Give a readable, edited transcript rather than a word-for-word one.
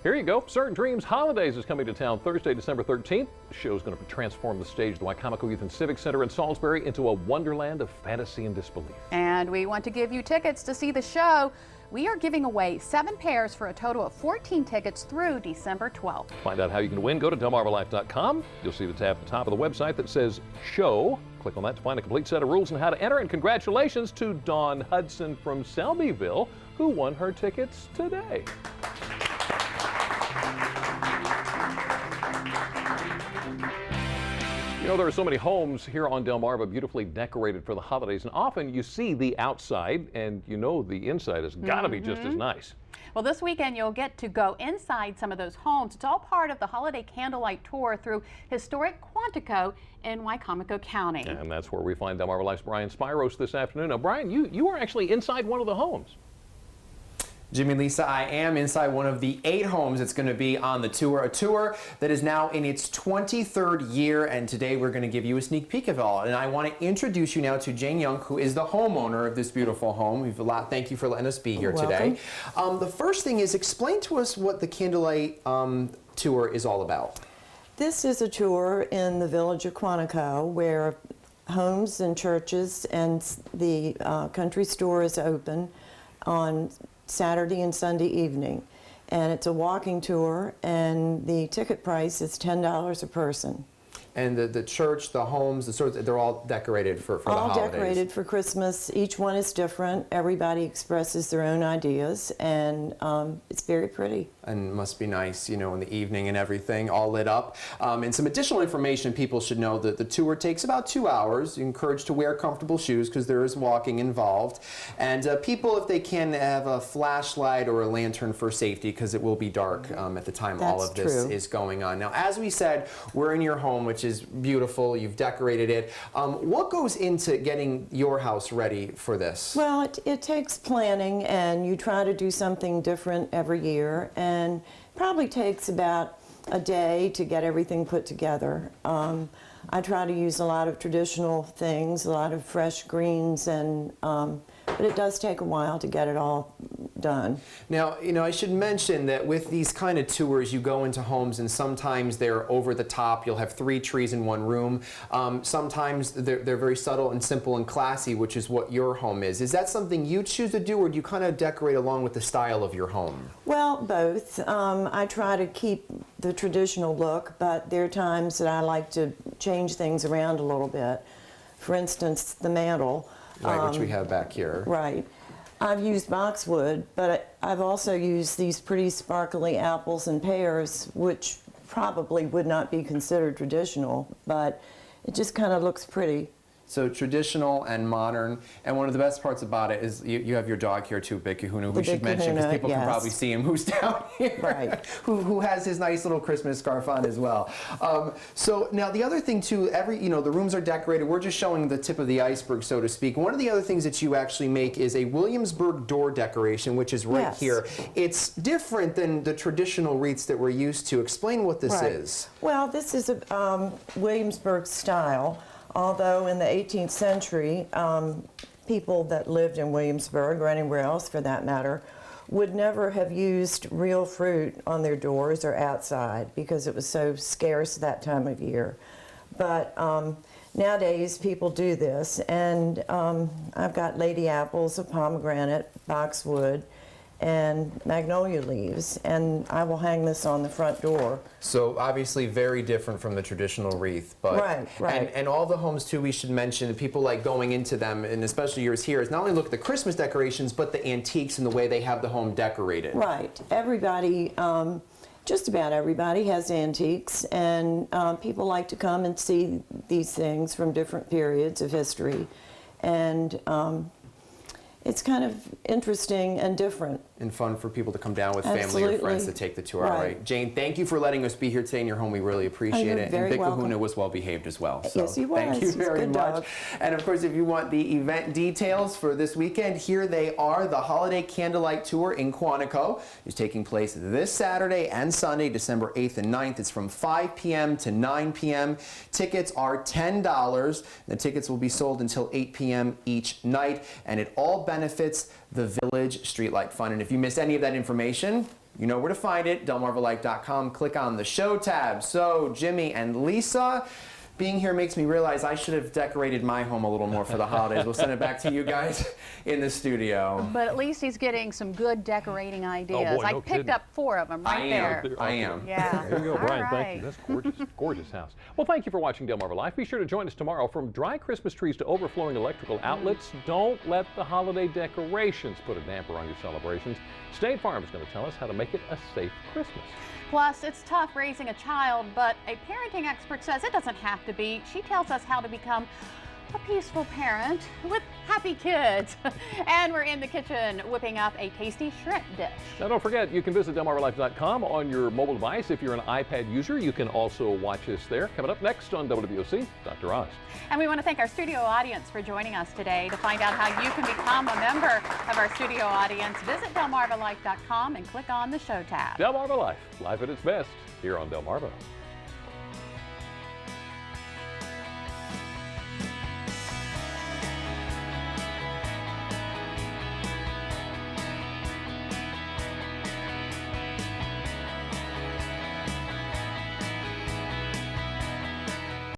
Here you go. Certain Dreams Holidays is coming to town Thursday, December 13th. The show is going to transform the stage at the Quantico Youth and Civic Center in Salisbury into a wonderland of fantasy and disbelief. And we want to give you tickets to see the show. We are giving away 7 pairs for a total of 14 tickets through December 12th. Find out how you can win. Go to delmarvalife.com. You'll see the tab at the top of the website that says show. Click on that to find a complete set of rules and how to enter. And congratulations to Dawn Hudson from Selbyville, who won her tickets today. You know, there are so many homes here on Delmarva beautifully decorated for the holidays, and often you see the outside and you know the inside has got to be just as nice. Well, this weekend you'll get to go inside some of those homes. It's all part of the holiday candlelight tour through historic Quantico in Wicomico County. And that's where we find Delmarva Life's Brian Spiros this afternoon. Now, Brian, you are actually inside one of the homes. Jimmy, Lisa, I am inside one of the 8 homes that's going to be on the tour, a tour that is now in its 23rd year, and today we're going to give you a sneak peek of it all. And I want to introduce you now to Jane Young, who is the homeowner of this beautiful home. Thank you for letting us be here today. The first thing is, explain to us what the Candlelight tour is all about. This is a tour in the village of Quantico where homes and churches and the country store is open on Saturday and Sunday evening, and it's a walking tour, and the ticket price is $10 a person. And the church, the homes, the stores, they're all decorated for the holidays. All decorated for Christmas. Each one is different. Everybody expresses their own ideas, and it's very pretty. And must be nice, you know, in the evening and everything, all lit up. And some additional information people should know that the tour takes about 2 hours. You're encouraged to wear comfortable shoes because there is walking involved. And people, if they can, have a flashlight or a lantern for safety because it will be dark at the time all of this is going on. Now, as we said, we're in your home, which is beautiful. You've decorated it. What goes into getting your house ready for this? Well, it takes planning, and you try to do something different every year, and probably takes about a day to get everything put together. I try to use a lot of traditional things, a lot of fresh greens, and but it does take a while to get it all done. Now, you know, I should mention that with these kind of tours, you go into homes and sometimes they're over the top. You'll have 3 trees in one room. Sometimes they're very subtle and simple and classy, which is what your home is. Is that something you choose to do, or do you kind of decorate along with the style of your home? Well, both. I try to keep the traditional look, but there are times that I like to change things around a little bit. For instance, the mantle. Right, which we have back here. Right. I've used boxwood, but I've also used these pretty sparkly apples and pears, which probably would not be considered traditional, but it just kind of looks pretty. So traditional and modern, and one of the best parts about it is you have your dog here too, Big Kahuna, who should mention because people can probably see him, who's down here, right? who has his nice little Christmas scarf on as well. So now the other thing too, the rooms are decorated. We're just showing the tip of the iceberg, so to speak. One of the other things that you actually make is a Williamsburg door decoration, which is right here. It's different than the traditional wreaths that we're used to. Explain what this is. Well, this is a Williamsburg style. Although in the 18th century, people that lived in Williamsburg, or anywhere else for that matter, would never have used real fruit on their doors or outside because it was so scarce that time of year. But nowadays people do this, and I've got lady apples, a pomegranate, boxwood, and magnolia leaves, and I will hang this on the front door. So obviously very different from the traditional wreath, but right. And all the homes too, we should mention, people like going into them, and especially yours here, is not only look at the Christmas decorations, but the antiques and the way they have the home decorated. Right. Everybody, just about everybody has antiques, and people like to come and see these things from different periods of history, and it's kind of interesting and different. And fun for people to come down with family or friends to take the tour. All right. Jane, thank you for letting us be here today in your home. We really appreciate it. And Big Kahuna was well behaved as well. So yes, he was. Thank you very much. Dog. And of course, if you want the event details for this weekend, here they are. The Holiday Candlelight Tour in Quantico is taking place this Saturday and Sunday, December 8th and 9th. It's from 5 p.m. to 9 p.m. Tickets are $10. The tickets will be sold until 8 p.m. each night, and it all benefits the Village Streetlight Fund. And if you missed any of that information, You know where to find it, delmarvalife.com. Click on the show tab. So, Jimmy and Lisa, being here makes me realize I should have decorated my home a little more for the holidays. We'll send it back to you guys in the studio. But at least he's getting some good decorating ideas. boy, I no picked kidding. up 4 of them right there. I am. Yeah. There you go, All Brian. Thank right. you. That's gorgeous, gorgeous house. Well, thank you for watching Delmarva Life. Be sure to join us tomorrow. From dry Christmas trees to overflowing electrical outlets, don't let the holiday decorations put a damper on your celebrations. State Farm is going to tell us how to make it a safe Christmas. Plus, it's tough raising a child, but a parenting expert says it doesn't have to be. She tells us how to become a peaceful parent with happy kids. And we're in the kitchen whipping up a tasty shrimp dish. Now, don't forget, you can visit delmarvalife.com on your mobile device. If you're an iPad user, you can also watch us there. Coming up next on WWOC, Dr. Oz. And we want to thank our studio audience for joining us today. To find out how you can become a member of our studio audience, visit delmarvalife.com and click on the show tab. Delmarva Life, life at its best, here on Delmarva.